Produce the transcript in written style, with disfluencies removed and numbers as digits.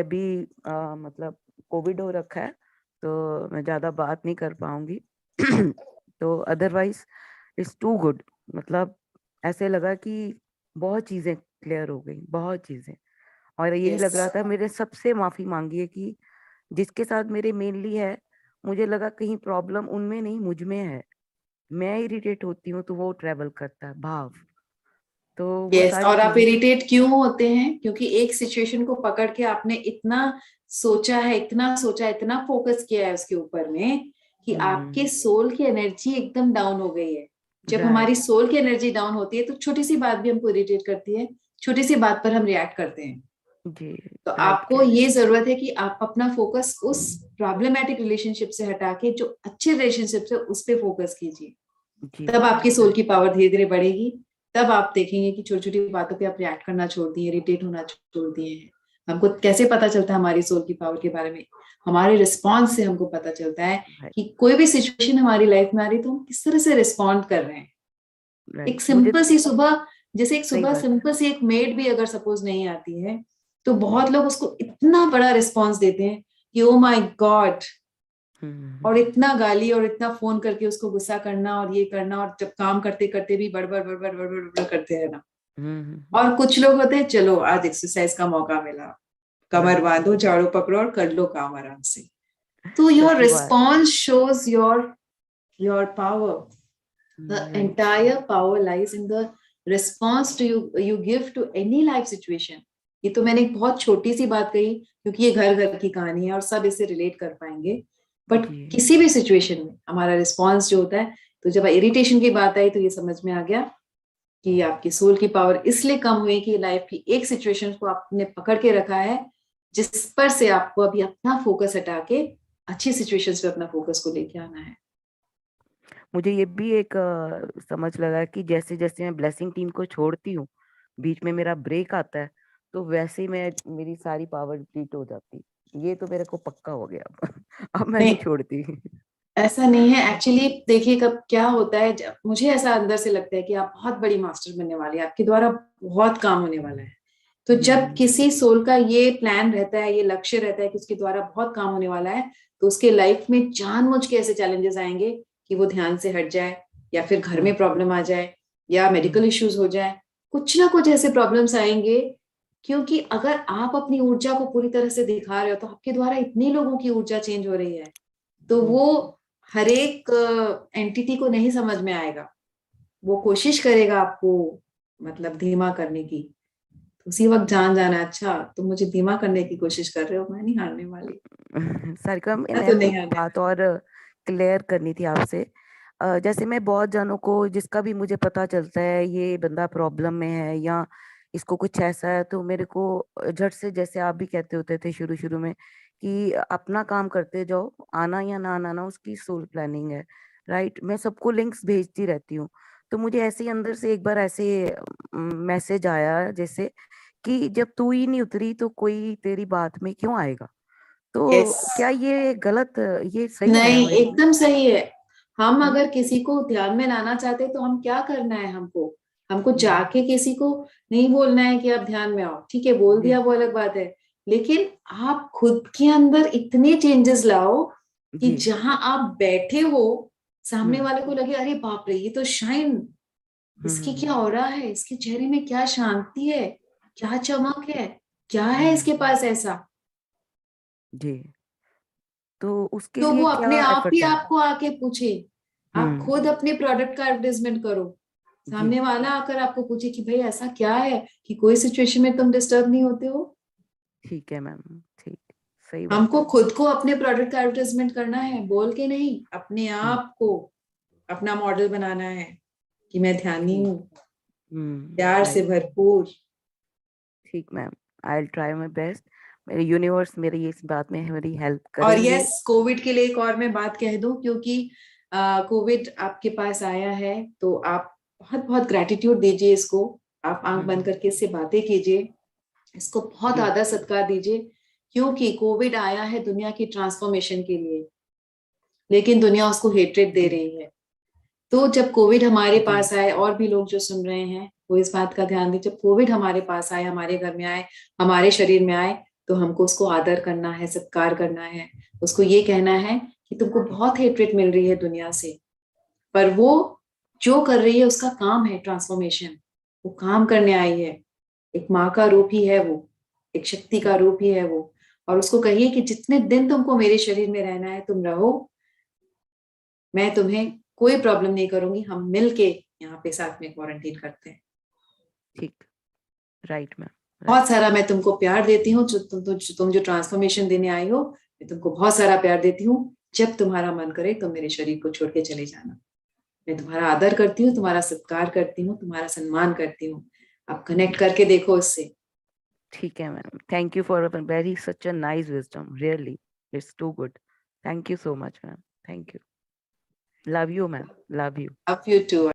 अभी मतलब कोविड हो रखा है, तो मैं ज्यादा बात नहीं कर पाऊंगी। तो अदरवाइज इट्स टू गुड। मतलब ऐसे लगा कि बहुत चीजें क्लियर हो गई, बहुत चीजें। और यही यस। लग रहा था, मेरे सबसे माफी मांगी है कि जिसके साथ मेरे मेनली है, मुझे लगा कहीं प्रॉब्लम उनमें नहीं मुझ में है। मैं इरिटेट होती हूँ तो वो ट्रेवल करता है भाव। तो वो यस, सारी और आप चीजें। इरिटेट क्यों होते हैं? क्योंकि एक सिचुएशन को पकड़ के आपने इतना सोचा है, इतना सोचा, इतना फोकस किया है उसके ऊपर में कि आपके सोल की एनर्जी एकदम डाउन हो गई है। जब हमारी राइट। सोल की एनर्जी डाउन होती है तो छोटी सी बात भी हमको इरिटेट करती है, छोटी सी बात पर हम रिएक्ट करते हैं। जी। तो राइट आपको कह रहे ये जरूरत है कि आप अपना फोकस उस प्रॉब्लमेटिक रिलेशनशिप से हटा के जो अच्छे रिलेशनशिप है उस पर फोकस कीजिए। हैं। जी तब मैम। आपकी सोल की पावर धीरे धीरे बढ़ेगी। तब आप देखेंगे कि छोटी छोटी बातों पे आप रिएक्ट करना छोड़ दिए, इरिटेट होना छोड़ दिए हैं। हमको कैसे पता चलता है हमारी सोल की पावर के बारे में? हमारे रिस्पॉन्स से हमको पता चलता है राइट। कि कोई भी सिचुएशन हमारी लाइफ में आ रही है तो हम किस तरह से रिस्पॉन्ड कर रहे हैं। राइट। एक मुझे सिंपल सी सुबह, जैसे एक सही सुबह बात है। सिंपल सी एक मेड भी अगर सपोज नहीं आती है तो बहुत लोग उसको इतना बड़ा रिस्पॉन्स देते हैं कि ओ माय गॉड, हम्म। और इतना गाली और इतना फोन करके उसको गुस्सा करना और ये करना, और जब काम करते करते भी बड़बड़ बड़बड़ बड़बड़ बड़बड़ करते रहना। और कुछ लोग होते हैं, चलो आज एक्सरसाइज का मौका मिला, कमर राइट। बांधो, झाड़ू पकड़ो और कर लो काम आराम से। तो योर सच्ची बात। Response shows your power. The right. Entire power lies in the response to you you give to any life situation. ये तो मैंने एक बहुत छोटी सी बात कही क्योंकि ये घर घर की कहानी है और सब इसे रिलेट कर पाएंगे। बट जी। किसी भी सिचुएशन में हमारा रिस्पॉन्स जो होता है, तो जब इरिटेशन की बात आई तो ये समझ में आ गया कि आपकी सोल की पावर इसलिए कम हुई कि लाइफ की एक सिचुएशन को आपने पकड़ के रखा है जिस पर से आपको अभी अपना फोकस हटा के अच्छी सिचुएशंस पे अपना फोकस को लेके आना है। मुझे ये भी एक समझ लगा कि जैसे जैसे मैं ब्लेसिंग टीम को छोड़ती हूँ, बीच में मेरा ब्रेक आता है, तो वैसे ही मैं मेरी सारी पावर डिप्लीट हो जाती। ये तो मेरे को पक्का हो गया अब। अब मैं नहीं नहीं, छोड़ती। ऐसा नहीं है एक्चुअली। देखिए कब क्या होता है, जब मुझे ऐसा अंदर से लगता है कि आप बहुत बड़ी मास्टर बनने वाली है, आपके द्वारा बहुत काम होने वाला है। तो जब हम्म। किसी सोल का ये प्लान रहता है, ये लक्ष्य रहता है कि उसके द्वारा बहुत काम होने वाला है, तो उसके लाइफ में जानबूझ के ऐसे चैलेंजेस आएंगे कि वो ध्यान से हट जाए, या फिर घर में हम्म। प्रॉब्लम आ जाए, या मेडिकल हम्म। इश्यूज हो जाए। कुछ ना कुछ ऐसे प्रॉब्लम्स आएंगे, क्योंकि अगर आप अपनी ऊर्जा को पूरी तरह से दिखा रहे हो तो आपके द्वारा इतने लोगों की ऊर्जा चेंज हो रही है, तो हम्म। वो हर एक एंटिटी को नहीं समझ में आएगा। वो कोशिश करेगा आपको मतलब धीमा करने की। तो उसी वक्त जान जाना, अच्छा तुम मुझे धीमा करने की कोशिश कर रहे हो, मैं नहीं हारने वाली, सरकम मैं तो मैम, नहीं एक हारने बात और क्लियर करनी थी आपसे। जैसे मैं बहुत जनों को, जिसका भी मुझे पता चलता है ये बंदा प्रॉब्लम में है या इसको कुछ ऐसा है, तो मेरे को झट से, जैसे आप भी कहते होते थे शुरू शुरू में, कि अपना काम करते जाओ, आना या ना आना ना उसकी सोल प्लानिंग है। राइट। मैं सबको लिंक्स भेजती रहती हूँ। तो मुझे ऐसे ही अंदर से एक बार ऐसे मैसेज आया जैसे कि जब तू ही नहीं उतरी तो कोई तेरी बात में क्यों आएगा। तो यस। क्या ये गलत, ये सही है नहीं, मेरे लिए? एकदम सही है। हम है ना? अगर किसी को ध्यान में लाना चाहते तो हम क्या करना है, हमको हमको हम्म। जाके किसी को नहीं बोलना है कि आप ध्यान में आओ। ठीक है, बोल जी। दिया वो अलग बात है, लेकिन आप खुद के अंदर इतने चेंजेस लाओ कि जी। जहां आप बैठे हो सामने हम्म। वाले को लगे, अरे बाप रे ये तो शाइन, इसकी क्या हम्म। हो रहा है, इसके चेहरे में क्या शांति है, क्या चमक है, क्या है इसके हम्म। पास ऐसा। जी। तो उसके तो लिए वो क्या अपने आप ही एफर्ट है? आपको आके पूछे। आप खुद हम्म। अपने प्रोडक्ट का एडवर्टाइजमेंट करो। जी। सामने वाला आकर आपको पूछे कि भाई ऐसा क्या है कि कोई सिचुएशन में तुम डिस्टर्ब नहीं होते हो। ठीक है मैम, ठीक। सही बात हमको है। खुद को अपने प्रोडक्ट का एडवर्टाइजमेंट करना है, बोल के नहीं, अपने हम्म। आप को अपना मॉडल बनाना है कि मैं ध्यानी ठीक। हूँ, प्यार से राइट। भरपूर। ठीक ma'am. I try my best. मेरे यूनिवर्स मेरी इस बात में मेरी हेल्प और करेंगे। यस, कोविड के लिए एक और मैं बात कह दूं, क्योंकि कोविड आपके पास आया है तो आप बहुत बहुत ग्रेटिट्यूड दीजिए इसको। आप आंख बंद हम्म। करके इससे बातें कीजिए, इसको बहुत जी। आदर सत्कार दीजिए। क्योंकि कोविड आया है दुनिया की ट्रांसफॉर्मेशन के लिए, लेकिन दुनिया उसको हेट्रेड दे जी। रही है। तो जब कोविड हमारे जी। पास आए, और भी लोग जो सुन रहे हैं वो इस बात का ध्यान दें, जब कोविड हमारे पास आए, हमारे घर में आए, हमारे शरीर में आए, तो हमको उसको आदर करना है, सत्कार करना है, उसको ये कहना है कि तुमको बहुत हेट्रेट मिल रही है दुनिया से, पर वो जो कर रही है उसका काम है ट्रांसफॉर्मेशन, वो काम करने आई है, एक माँ का रूप ही है वो, एक शक्ति का रूप ही है वो। और उसको कहिए कि जितने दिन तुमको मेरे शरीर में रहना है तुम रहो, मैं तुम्हें कोई प्रॉब्लम नहीं करूंगी, हम मिल के यहाँ पे साथ में क्वारंटीन करते हैं। ठीक, राइट मैम। बहुत सारा मैं तुमको प्यार देती हूँ, तुम जो ट्रांसफॉर्मेशन देने आई हो, मैं तुमको बहुत सारा प्यार देती हूँ। जब तुम्हारा मन करे तुम मेरे शरीर को छोड़ के चले जाना। मैं तुम्हारा आदर करती हूँ, तुम्हारा सत्कार करती हूँ, तुम्हारा सम्मान करती हूँ। आप कनेक्ट करके देखो उससे। ठीक है ma'am, thank you for very such a nice wisdom, really it's too good. Thank you so much ma'am, thank you. Love you ma'am, love you. Love you to.